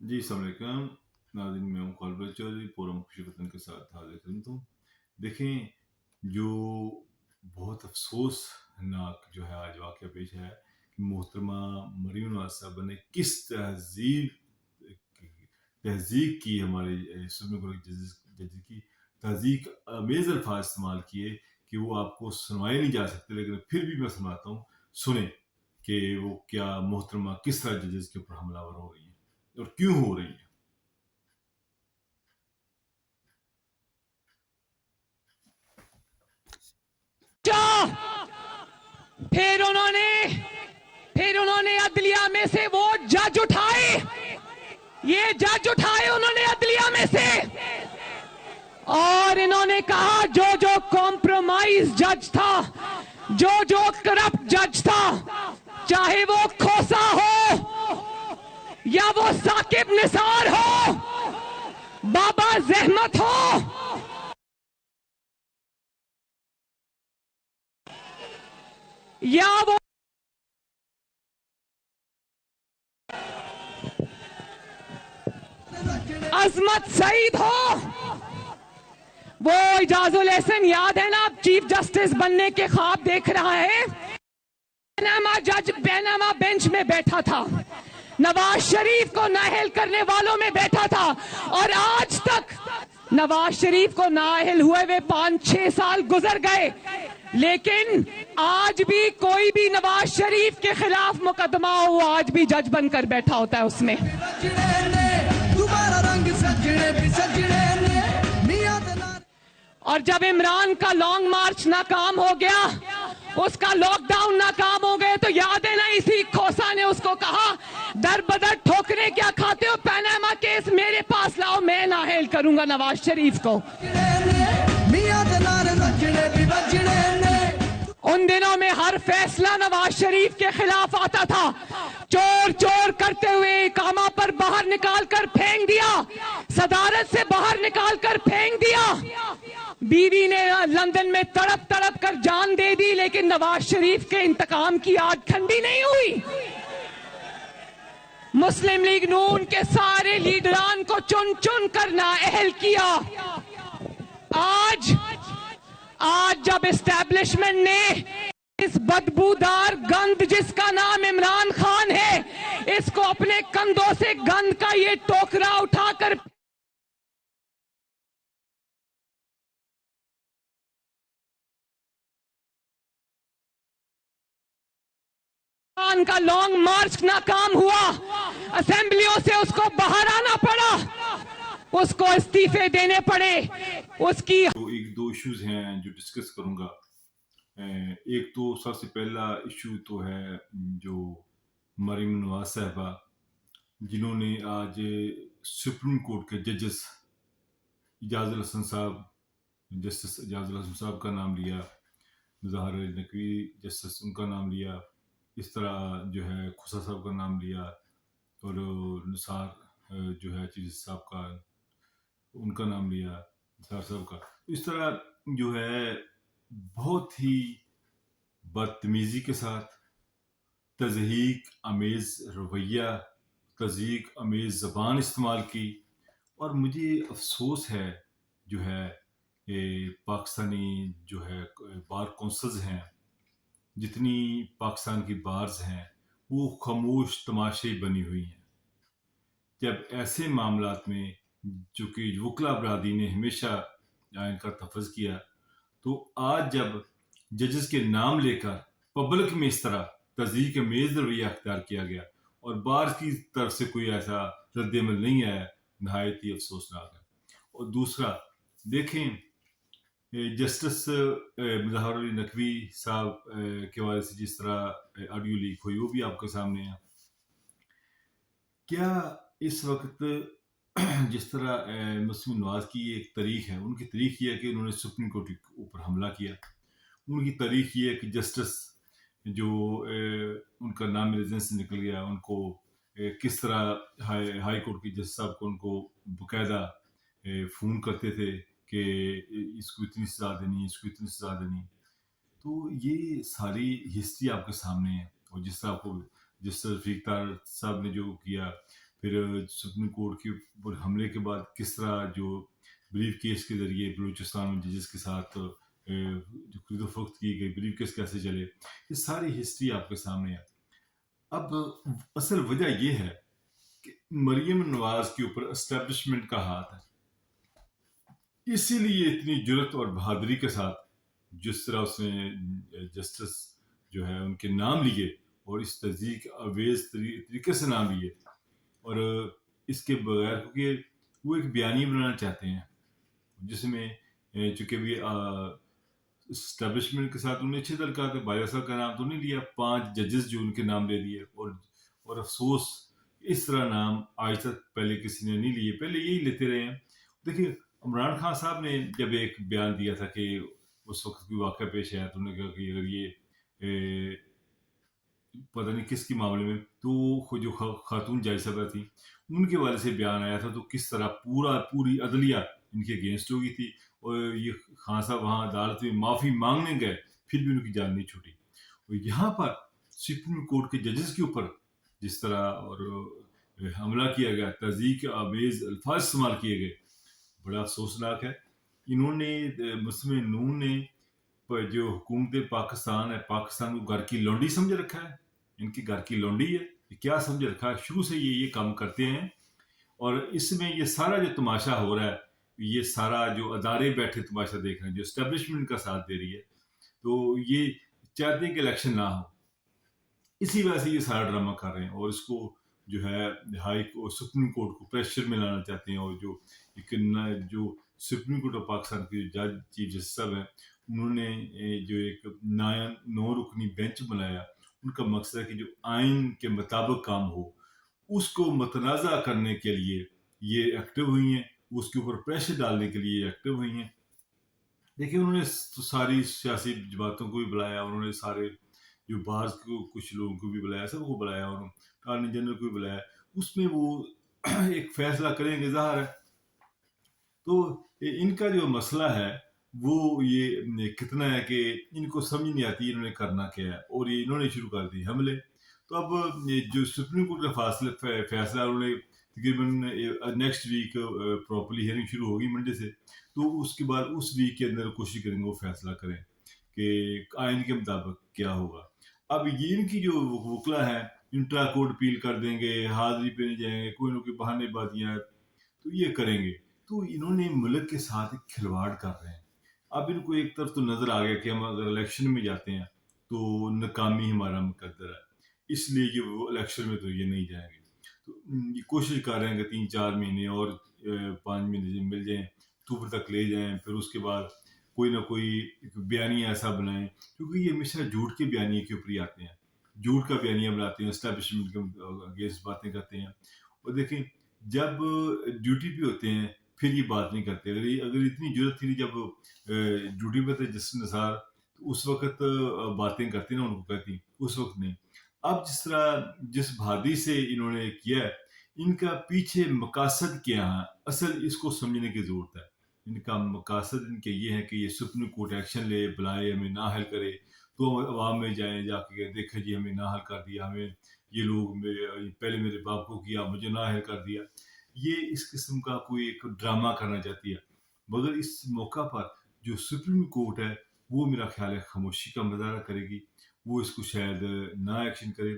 जी, अस्सलाम वालेकुम नाज़रीन, मैं हूँ ख़ालिद चौधरी, प्रोग्राम खुशी वतन के साथ हाज़िर खिदमत हूँ। देखें, जो बहुत अफ़सोसनाक जो है आज वाक़या पेश आया है कि मोहतरमा मरीम नवाज़ साहिबा ने किस तहज़ीक की हमारे सुप्रीम कोर्ट के जजेस की तहज़ीक आमेज़ अल्फ़ाज़ इस्तेमाल किए कि वो आपको सुनाए नहीं जा सकते, लेकिन फिर भी मैं सुनाता हूँ, सुनें कि वो क्या मोहतरमा किस तरह जजेस के ऊपर हमलावर हो रही हैं और क्यों हो रही हैं। फिर उन्होंने अदलिया में से वो जज उठाए, ये जज उठाए उन्होंने अदलिया में से, और इन्होंने कहा जो जो कॉम्प्रोमाइज जज था, जो जो करप्ट जज था, चाहे वो खोसा हो या वो साकिब निसार हो, बाबा जहमत हो या वो अजमत सईद हो, वो इजाजुल एहसन याद है ना, अब चीफ जस्टिस बनने के ख्वाब देख रहा है, बैनामा बेंच में बैठा था, नवाज शरीफ को नाअहल करने वालों में बैठा था, और आज तक नवाज शरीफ को नाअहल हुए हुए 5-6 साल गुजर गए, लेकिन आज भी कोई भी नवाज शरीफ के खिलाफ मुकदमा हो, आज भी जज बनकर बैठा होता है उसमें। और जब इमरान का लॉन्ग मार्च नाकाम हो गया, उसका लॉकडाउन नाकाम हो गए, तो याद है ना, इसी खोसा ने उसको कहा दर बदर ठोकरे क्या खाते हो, पनामा केस मेरे पास लाओ, मैं नाअहल करूंगा नवाज शरीफ को। उन दिनों में हर फैसला नवाज शरीफ के खिलाफ आता था, चोर चोर करते हुए इकामा पर बाहर निकाल कर फेंक दिया, सदारत से बाहर निकाल कर फेंक दिया, बीवी ने लंदन में तड़प तड़प कर जान दे दी, लेकिन नवाज शरीफ के इंतकाम की आग ठंडी नहीं हुई। मुस्लिम लीग नून के सारे लीडरान को चुन चुन कर नाअहल किया। आज जब एस्टैब्लिशमेंट ने इस बदबूदार गंद जिसका नाम इमरान खान है, इसको अपने कंधों से गंद का ये टोकरा उठाकर का लॉन्ग मार्च नाकाम हुआ, असेंबलियों से उसको बाहर आना पड़ा, उसको इस्तीफे देने पड़े, उसकी तो एक दो इश्यूज हैं जो डिस्कस करूंगा। एक तो सबसे पहला इशू तो है जो मरीम नवाज साहिबा, जिन्होंने आज सुप्रीम कोर्ट के जजेस इजाजुल हसन साहब, जस्टिस इजाजुल हसन साहब का नाम लिया, मुज़ाहिर अली नकवी जस्टिस उनका नाम लिया, इस तरह जो है खुसा साहब का नाम लिया, और निसार जो है चीफ जस्टिस साहब का उनका नाम लिया, निसार साहब का। इस तरह जो है बहुत ही बदतमीजी के साथ तज़हीक अमेज़ रवैया, तज़हीक अमेज़ ज़बान इस्तेमाल की, और मुझे अफसोस है जो है पाकिस्तानी जो है बार कौंसल्स हैं, जितनी पाकिस्तान की बार्स हैं, वो खामोश तमाशे बनी हुई हैं। जब ऐसे मामलात में, चूँकि वकला बरादरी ने हमेशा इनका तहफ़्फ़ुज़ किया, तो आज जब जजेस के नाम लेकर पब्लिक में इस तरह तज़हीक अमेज़ रवैया अख्तियार किया गया और बार की तरफ से कोई ऐसा रद्द-ए-अमल नहीं आया, नहायत ही अफसोसनाक है। और दूसरा, देखें, जस्टिस मुज़ाहिर अली नकवी साहब के हवाले से जिस तरह ऑडियो लीक हुई, वो भी आपके सामने है। क्या इस वक्त जिस तरह मुस्लिम नवाज की एक तारीख है, उनकी तारीख ये है कि उन्होंने सुप्रीम कोर्ट के ऊपर हमला किया। उनकी तारीख ये है कि जस्टिस जो उनका नाम रेजिडेंस से निकल गया, उनको किस तरह हाई कोर्ट के जज साहब को उनको बाकायदा फ़ोन करते थे कि इसको इतनी सज़ा देनी, इसको इतनी सज़ा देनी। तो ये सारी हिस्ट्री आपके सामने है, और जिस तरह आपको जिस रफीक तार साहब ने जो किया, پھر سپریم کورٹ کے اوپر حملے کے بعد کس طرح جو بریف کیس کے ذریعے بلوچستان میں ججز کے ساتھ جو خرید و فروخت کی گئی، بریف کیس کیسے چلے، یہ ساری ہسٹری آپ کے سامنے ہے. اب اصل وجہ یہ ہے کہ مریم نواز کے اوپر اسٹیبلشمنٹ کا ہاتھ ہے، اسی لیے اتنی جرت اور بہادری کے ساتھ جس طرح اس نے جسٹس جو ہے ان کے نام لیے اور اس تذیق آویز طریقے سے نام لیے، اور اس کے بغیر کیونکہ وہ ایک بیانیہ بنانا چاہتے ہیں جس میں چونکہ بھی اسٹیبلشمنٹ کے ساتھ انہیں اچھے تعلقات ہے. باجوہ صاحب کا نام تو نہیں لیا، 5 ججز جو ان کے نام لے دیے، اور افسوس اس طرح نام آج تک پہلے کسی نے نہیں لیے، پہلے یہی لیتے رہے ہیں. دیکھیے عمران خان صاحب نے جب ایک بیان دیا تھا کہ اس وقت کوئی واقعہ پیش آیا تو انہوں نے کہا کہ اگر یہ پتہ نہیں کس کے معاملے میں، تو خود جو خاتون جج صاحبہ تھیں ان کے والے سے بیان آیا تھا تو کس طرح پوری عدلیہ ان کے اگینسٹ ہو گئی تھی، اور یہ خان صاحب وہاں عدالت میں معافی مانگنے گئے پھر بھی ان کی جان نہیں چھوٹی. اور یہاں پر سپریم کورٹ کے ججز کے اوپر جس طرح اور حملہ کیا گیا، تذیق آمیز الفاظ استعمال کیے گئے، بڑا افسوسناک ہے. انہوں نے مسلم نون نے جو حکومت پاکستان ہے، پاکستان کو گھر کی لونڈی سمجھ رکھا ہے، ان کی گھر کی لونڈی ہے، یہ کیا سمجھ رکھا ہے. شروع سے یہ کام کرتے ہیں، اور اس میں یہ سارا جو تماشا ہو رہا ہے، یہ سارا جو ادارے بیٹھے تماشا دیکھ رہے ہیں، جو اسٹیبلشمنٹ کا ساتھ دے رہی ہے، تو یہ چاہتے ہیں کہ الیکشن نہ ہو، اسی وجہ سے یہ سارا ڈرامہ کر رہے ہیں، اور اس کو جو ہے سپریم کورٹ کو پریشر میں لانا چاہتے ہیں. اور جو سپریم کورٹ آف پاکستان کے جج چیف جسٹس صاحب ہیں، انہوں نے جو ایک 9 رکنی بینچ بنایا، ان کا مقصد ہے کہ جو آئین کے مطابق کام ہو، اس کو متنازع کرنے کے لیے یہ ایکٹیو ہوئی ہیں، اس کے اوپر پریشر ڈالنے کے لیے ایکٹیو ہوئی ہیں. دیکھیں انہوں نے ساری سیاسی جماعتوں کو بھی بلایا، انہوں نے سارے جو باہر کو کچھ لوگوں کو بھی بلایا، سب کو بلایا، اور اٹارنی جنرل کو بھی بلایا. اس میں وہ ایک فیصلہ کریں گے ظاہر ہے. تو ان کا جو مسئلہ ہے وہ یہ کتنا ہے کہ ان کو سمجھ نہیں آتی انہوں نے کرنا کیا ہے، اور یہ انہوں نے شروع کر دی حملے. تو اب جو سپریم کورٹ کا فیصلہ انہوں نے تقریباً نیکسٹ ویک پراپرلی ہیئرنگ شروع ہوگی منڈے سے، تو اس کے بعد اس ویک کے اندر کوشش کریں گے وہ فیصلہ کریں کہ آئین کے مطابق کیا ہوگا. اب یہ ان کی جو وکلا ہیں انٹرا کورٹ اپیل کر دیں گے، حاضری پہ نہیں جائیں گے، کوئی نہ کوئی بہانے بازیاں تو یہ کریں گے. تو انہوں نے ملک کے ساتھ ایک کھلواڑ کر رہے ہیں. اب ان کو ایک طرف تو نظر آ گیا کہ ہم اگر الیکشن میں جاتے ہیں تو ناکامی ہمارا مقدر ہے، اس لیے کہ وہ الیکشن میں تو یہ نہیں جائیں گے. تو یہ کوشش کر رہے ہیں کہ 3-4 مہینے اور 5 مہینے مل جائیں، اکتوبر تک لے جائیں، پھر اس کے بعد کوئی نہ کوئی بیانیہ ایسا بنائیں، کیونکہ یہ ہمیشہ جھوٹ کے بیانیے کے اوپر ہی آتے ہیں، جھوٹ کا بیانیہ بناتے ہیں، اسٹیبلشمنٹ کے اگینسٹ باتیں کرتے ہیں. اور دیکھیں جب ڈیوٹی پہ ہوتے ہیں پھر یہ بات نہیں کرتے. اگر اتنی ضرورت تھی جب ڈیوٹی پہ تھے جسٹس نثار، تو اس وقت باتیں کرتی نا ان کو کہتی، اس وقت نہیں. اب جس طرح جس بہادری سے انہوں نے کیا ہے، ان کا پیچھے مقاصد کیا ہے، اصل اس کو سمجھنے کی ضرورت ہے. ان کا مقاصد ان کے یہ ہے کہ یہ سپریم کورٹ ایکشن لے، بلائے، ہمیں نہ حل کرے، تو ہم عوام میں جائیں، جا کے دیکھیں جی ہمیں نہ حل کر دیا، ہمیں یہ لوگ پہلے میرے باپ کو کیا، مجھے نہ حل کر دیا. یہ اس قسم کا کوئی ایک ڈرامہ کرنا چاہتی ہے. مگر اس موقع پر جو سپریم کورٹ ہے وہ میرا خیال ہے خاموشی کا مظاہرہ کرے گی، وہ اس کو شاید نہ ایکشن کرے.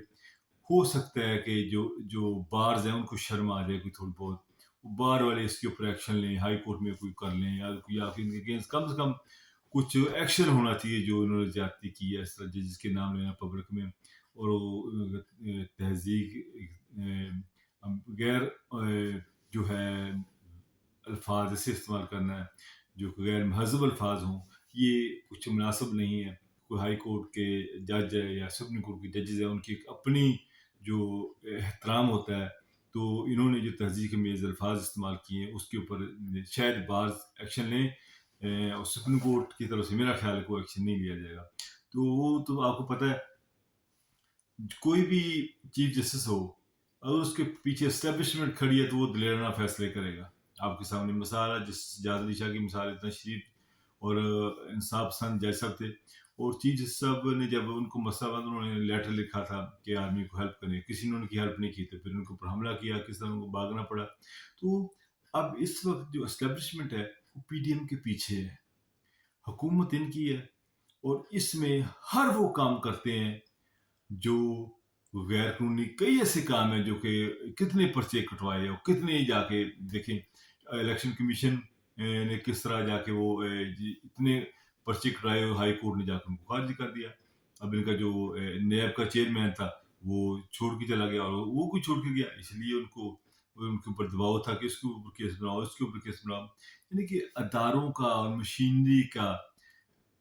ہو سکتا ہے کہ جو بارز ہیں ان کو شرم آ جائے کوئی تھوڑی بہت، بار والے اس کے اوپر ایکشن لیں، ہائی کورٹ میں کوئی کر لیں، یا ان کے اگینسٹ کم سے کم کچھ ایکشن ہونا چاہیے. جو انہوں نے زیادتی کی ہے اس طرح ججز کے نام لینا پبلک میں، اور تہذیب غیر جو ہے الفاظ ایسے استعمال کرنا ہے جو غیر مہذب الفاظ ہوں، یہ کچھ مناسب نہیں ہے. کوئی ہائی کورٹ کے جج ہے یا سپریم کورٹ کے ججز ہیں، ان کی اپنی جو احترام ہوتا ہے، تو انہوں نے جو تہذیب میز الفاظ استعمال کیے ہیں اس کے اوپر شاید بعض ایکشن لیں، اور سپریم کورٹ کی طرف سے میرا خیال ہے کوئی ایکشن نہیں لیا جائے گا. تو وہ تو آپ کو پتہ ہے کوئی بھی چیف جسٹس ہو، اگر اس کے پیچھے اسٹیبلشمنٹ کھڑی ہے تو وہ دلیرانہ فیصلے کرے گا. آپ کے سامنے مثال ہے جس جاز علی شاہ کی مثال، اتنا شریف اور انصاف پسند جج صاحب تھے، اور चीफ जस्टिस साहब ने जब उनको मसला बंद उन्होंने लेटर लिखा था कि आर्मी को हेल्प करें, किसी ने उनकी हेल्प नहीं की, तो फिर उनके ऊपर हमला किया, किस तरह उनको भागना पड़ा। तो अब इस वक्त जो एस्टेब्लिशमेंट है वो पीडीएम के पीछे है, हुकूमत इनकी है, और इसमें हर वो काम करते हैं जो गैर कानूनी। कई ऐसे काम हैं जो कि कितने पर्चे कटवाए और कितने जाके देखें, इलेक्शन कमीशन ने किस तरह जाके वो इतने पर्चे कटवाए, हाई कोर्ट ने जाकर उनको खारिज कर दिया। अब इनका जो नैब का चेयरमैन था वो छोड़ के चला गया, और वो कोई छोड़ के गया, इसलिए उनको उनके ऊपर दबाव था कि इसके ऊपर केस बनाओ, इसके ऊपर केस बनाओ। यानी कि अदारों का और मशीनरी का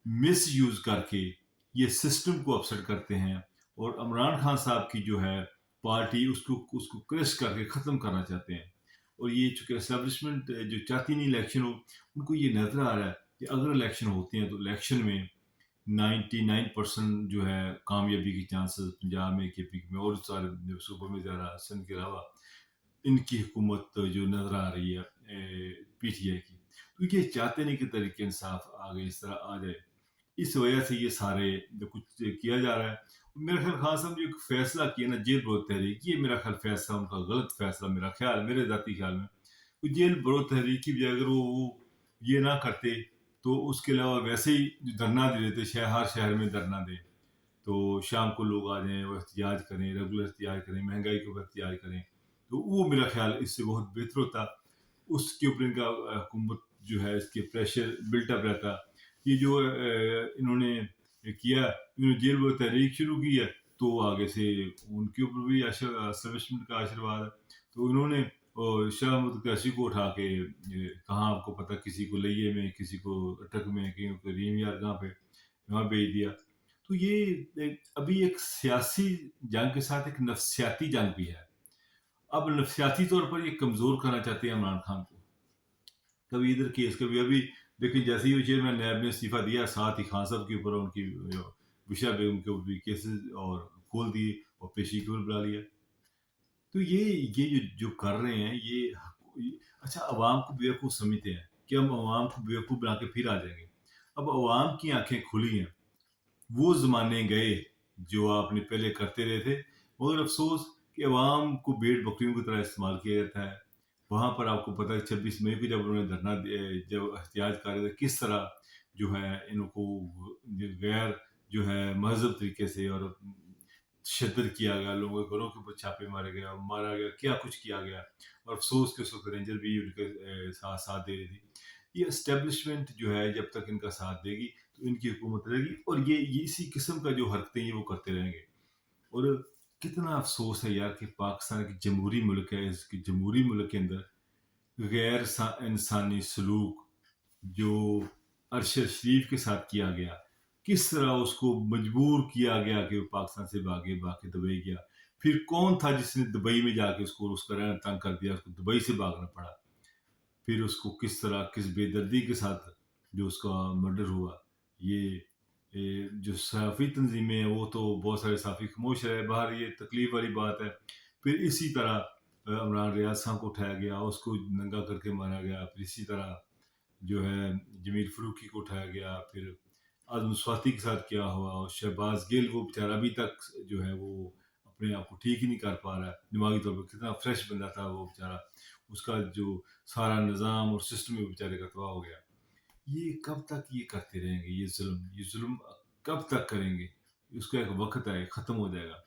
मिस यूज करके ये सिस्टम को अपसेट करते हैं, और इमरान खान साहब की जो है पार्टी उसको उसको क्रश करके ख़त्म करना चाहते हैं। और ये चूंकि एस्टेब्लिशमेंट जो चाहती नहीं इलेक्शन हो, उनको ये नजर आ रहा है कि अगर इलेक्शन होते हैं तो इलेक्शन में 99% जो है कामयाबी की चांसेस पंजाब में, केपी में और सारे सूबों में ज़्यादा, सिंध के अलावा इनकी हुकूमत जो नजर आ रही है पीटीआई की। तो ये चाहते नहीं कि तरीके इंसाफ आगे इस तरह आ जाए, इस वजह से ये सारे जो कुछ किया जा रहा है। मेरा ख्याल खान साहब जो एक फैसला किया ना जेल बरोध तहरीक, ये मेरा ख्याल फैसला उनका गलत फैसला, मेरा ख्याल, मेरे जाती ख्याल में। तो जेल बरोध तहरीक की बजाय अगर वो ये ना करते, तो उसके अलावा वैसे ही जो धरना दे देते, हर शहर में धरना दें, तो शाम को लोग आ जाएं और एहतजाज करें, रेगुलर एहतजाज करें, महंगाई के ऊपर एहतजाज करें, तो वो मेरा ख्याल इससे बहुत बेहतर होता। उसके ऊपर इनका हुकूमत जो है इसके प्रेशर बिल्टअप रहता। ये जो इन्होंने किया, इन्होंने जेल में तहरीक शुरू की है, तो आगे से उनके ऊपर भी एस्टेब्लिशमेंट का आशीर्वाद है। तो इन्होंने शाह महमूद कैसी को उठा के कहाँ आपको पता, किसी को लइये में, किसी को अटक में, कहीं को रीम यार कहाँ पे वहाँ भेज दिया। तो ये अभी एक सियासी जंग के साथ एक नफ्सियाती जंग भी है। अब नफ्सियाती तौर पर ये कमजोर करना चाहते हैं इमरान खान को, कभी इधर केस, कभी अभी देखिए जैसे ही चेयरमैन नैब ने इस्तीफा दिया, साथ ही खान साहब के ऊपर उनकी बुशरा बेगम के ऊपर भी केसेस और खोल दिए और पेशी के ऊपर बुला लिया। तो ये जो कर रहे हैं अच्छा, अवाम को बेवकूफ़ समझते हैं कि हम अवाम को बेवकूफ़ बना के फिर आ जाएंगे। अब अवाम की आंखें खुली हैं, वो ज़माने गए जो आपने पहले करते रहे थे, मगर अफसोस कि अवाम को भेड़ बकरियों की तरह इस्तेमाल किया जाता है। वहाँ पर आपको पता है 26 मई को जब उन्होंने धरना जब एहतजाज कर रहे थे, किस तरह जो है इनको गैर जो है महजब तरीके से और तशद्दुद किया गया, लोगों के घरों के ऊपर छापे मारे गए और मारा गया, क्या कुछ किया गया। और अफसोस के उस वक्त रेंजर भी उनके साथ दे रही थी। ये एस्टेब्लिशमेंट जो है जब तक इनका साथ देगी तो इनकी हुकूमत रहेगी, और ये इसी किस्म का जो हरकतें ये वो करते रहेंगे। और कितना अफसोस है यार कि पाकिस्तान की जमहूरी मुल्क है, इसकी जमहूरी मुल्क के अंदर गैर इंसानी सलूक जो अरशद शरीफ के साथ किया गया, किस तरह उसको मजबूर किया गया कि वो पाकिस्तान से भागे, भागे दुबई गया। फिर कौन था जिसने दुबई में जाके उसका रहना तंग कर दिया, उसको दुबई से भागना पड़ा। फिर उसको किस तरह, किस बेदर्दी के साथ जो उसका मर्डर हुआ। जो सहाफ़ी तंजीमें हैं वो तो बहुत सारे सहाफ़ी खामोश रहे बाहर, ये तकलीफ वाली बात है। फिर इसी तरह इमरान रियाज खान को उठाया गया, उसको नंगा करके मारा गया। फिर इसी तरह जो है जमील फ़रूकी को उठाया गया, फिर आज़म स्वाति के साथ क्या हुआ, और शहबाज गिल वो बेचारा अभी तक जो है वो अपने आप को ठीक ही नहीं कर पा रहा है। दिमागी तौर पर कितना फ्रेश बंदा था वो बेचारा, उसका जो सारा निज़ाम और सिस्टम ही बेचारे का तबाह हो गया। ये कब तक ये करते रहेंगे, ये जुल्म कब तक करेंगे? उसका एक वक्त आए, ख़त्म हो जाएगा।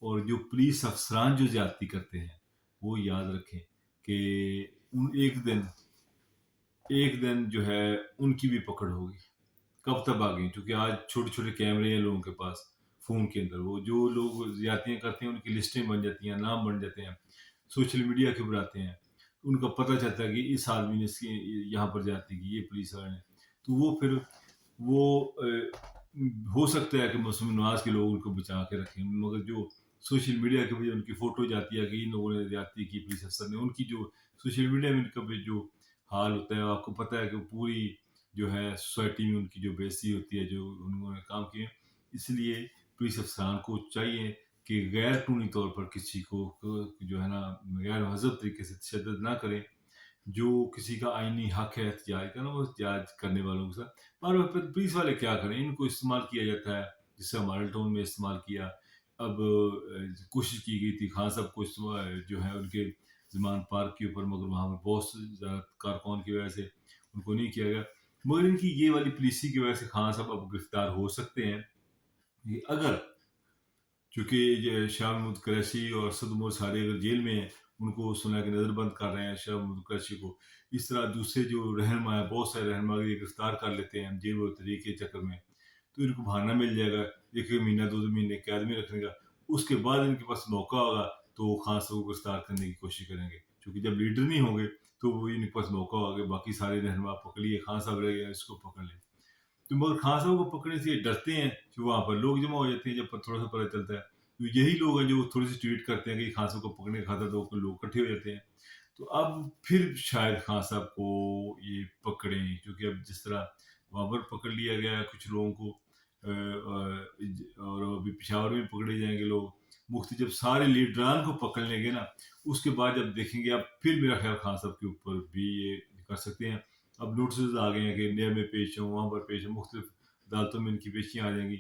और जो पुलिस अफसरान जो ज्यादती करते हैं, वो याद रखें कि एक दिन जो है उनकी भी पकड़ होगी। कब तक भागें, क्योंकि आज छोटे छोटे कैमरे हैं लोगों के पास फ़ोन के अंदर, वो जो लोग ज्यादतियाँ करते हैं उनकी लिस्टें बन जाती हैं, नाम बन जाते हैं, सोशल मीडिया के ऊपर आते हैं, उनका पता चलता है कि इस आदमी ने इसकी यहाँ पर ज्यादती की, ये पुलिस वाले ने। तो वो फिर वो हो सकता है कि मौसम नवाज के लोग उनको बचा के रखें, मगर जो सोशल मीडिया के वजह उनकी फ़ोटो जाती है कि इन लोगों ने ज्यादती की पुलिस अफसर ने, उनकी जो सोशल मीडिया में इनका भी जो हाल होता है, आपको पता है कि पूरी जो है सोसाइटी में उनकी जो बेइज्जती होती है जो उन्होंने काम किए। इसलिए पुलिस अफसरान को चाहिए कि गैर कानूनी तौर पर किसी को जो है ना गैर महज़ब तरीके से तशद्दुद ना करें। جو کسی کا آئینی حق ہے احتجاج کا نا، وہ احتجاج کرنے والوں کے ساتھ، اور پھر پولیس والے کیا کریں، ان کو استعمال کیا جاتا ہے، جس سے ہمارے ٹاؤن میں استعمال کیا. اب کوشش کی گئی تھی خان صاحب کو جو ہے ان کے زمان پارک کے اوپر، مگر وہاں پر بہت زیادہ کارکن کی وجہ سے ان کو نہیں کیا گیا. مگر ان کی یہ والی پالیسی کی وجہ سے خان صاحب اب گرفتار ہو سکتے ہیں. یہ اگر چونکہ یہ شاہ محمود قریشی اور اسد عمر سارے اگر جیل میں ہیں، ان کو سنا کہ نظر بند کر رہے ہیں شاہ محمود قریشی کو، اس طرح دوسرے جو رہنما ہیں، بہت سارے رہنما یہ گرفتار کر لیتے ہیں جیل و تحریک کے چکر میں، تو ان کو بہانہ مل جائے گا ایک مہینہ 2 مہینے قید میں رکھنے کا. اس کے بعد ان کے پاس موقع ہوگا تو وہ خان صاحب کو گرفتار کرنے کی کوشش کریں گے، کیونکہ جب لیڈر نہیں ہوں گے تو وہ ان کے پاس موقع ہوگا، باقی سارے رہنما پکڑیے، خان صاحب رہ گئے اس کو پکڑ لیں. تو مگر خان صاحب کو پکڑنے سے یہ ڈرتے ہیں کہ وہاں پر لوگ جمع ہو جاتے ہیں جب تھوڑا سا پتہ چلتا ہے، تو یہی لوگ ہیں جو تھوڑی سی ٹویٹ کرتے ہیں کہ خان صاحب کو پکڑنے کا خطرہ، تو لوگ اکٹھے ہو جاتے ہیں. تو اب پھر شاید خان صاحب کو یہ پکڑیں، کیونکہ اب جس طرح وہاں پر پکڑ لیا گیا ہے کچھ لوگوں کو، اور ابھی پشاور میں پکڑے جائیں گے لوگ. مفتی جب سارے لیڈران کو پکڑ لیں گے نا، اس کے بعد جب دیکھیں گے اب پھر میرا خیال خان صاحب کے اوپر بھی یہ کر سکتے ہیں. اب نوٹسز آ گئے ہیں کہ انڈیا میں پیش ہوں، وہاں پر پیش ہوں، مختلف عدالتوں میں ان کی پیشیاں آ جائیں گی،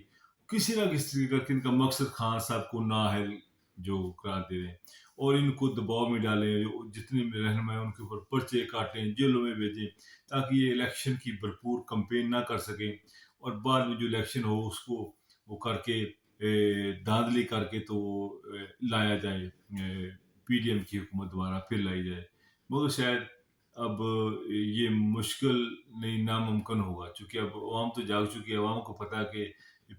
کسی نہ کسی طریقے کر کے ان کا مقصد خان صاحب کو نااہل جو قرار دے رہے ہیں اور ان کو دباؤ میں ڈالیں، جو جتنے بھی رہنما ہیں ان کے اوپر پرچے کاٹیں، جیلوں میں بھیجیں، تاکہ یہ الیکشن کی بھرپور کمپین نہ کر سکیں، اور بعد میں جو الیکشن ہو اس کو وہ کر کے دھاندلی کر کے تو لایا جائے، پی ڈی ایم کی حکومت دوبارہ پھر لائی جائے. مگر شاید اب یہ مشکل نہیں، ناممکن ہوگا، چونکہ اب عوام تو جاگ چکی ہے، عوام کو پتا کہ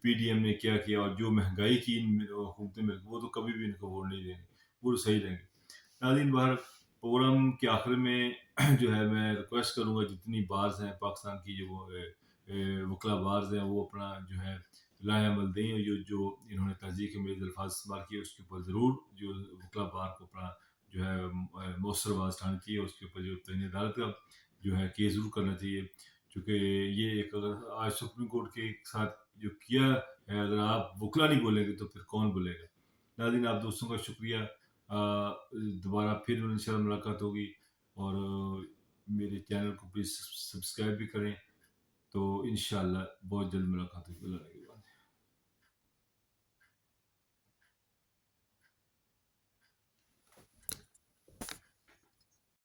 پی ڈی ایم نے کیا کیا، اور جو مہنگائی کی ان حکومتیں میں، وہ تو کبھی بھی ان کو ووٹ نہیں دیں گے، وہ تو صحیح رہیں گے. ناظرین بہر پروگرام کے آخر میں جو ہے میں ریکویسٹ کروں گا جتنی بارز ہیں پاکستان کی، جو وکلا بارز ہیں، وہ اپنا جو ہے لائے عمل دیں، اور جو انہوں نے تہذیب کے میرے الفاظ استعمال کیے اس کے اوپر ضرور جو وکلا بار کو اپنا جو ہے مؤثر آواز اٹھانی چاہیے، اس کے اوپر جو تعین عدالت کا جو ہے کیس ضرور کرنا چاہیے، چونکہ یہ ایک اگر آج سپریم کورٹ کے ساتھ جو کیا ہے، اگر آپ وکلا نہیں بولیں گے تو پھر کون بولے گا. ناظرین آپ دوستوں کا شکریہ، دوبارہ پھر ان شاء اللہ ملاقات ہوگی، اور میرے چینل کو پلیز سبسکرائب بھی کریں. تو انشاءاللہ بہت جلد ملاقات ہوگی. اللہ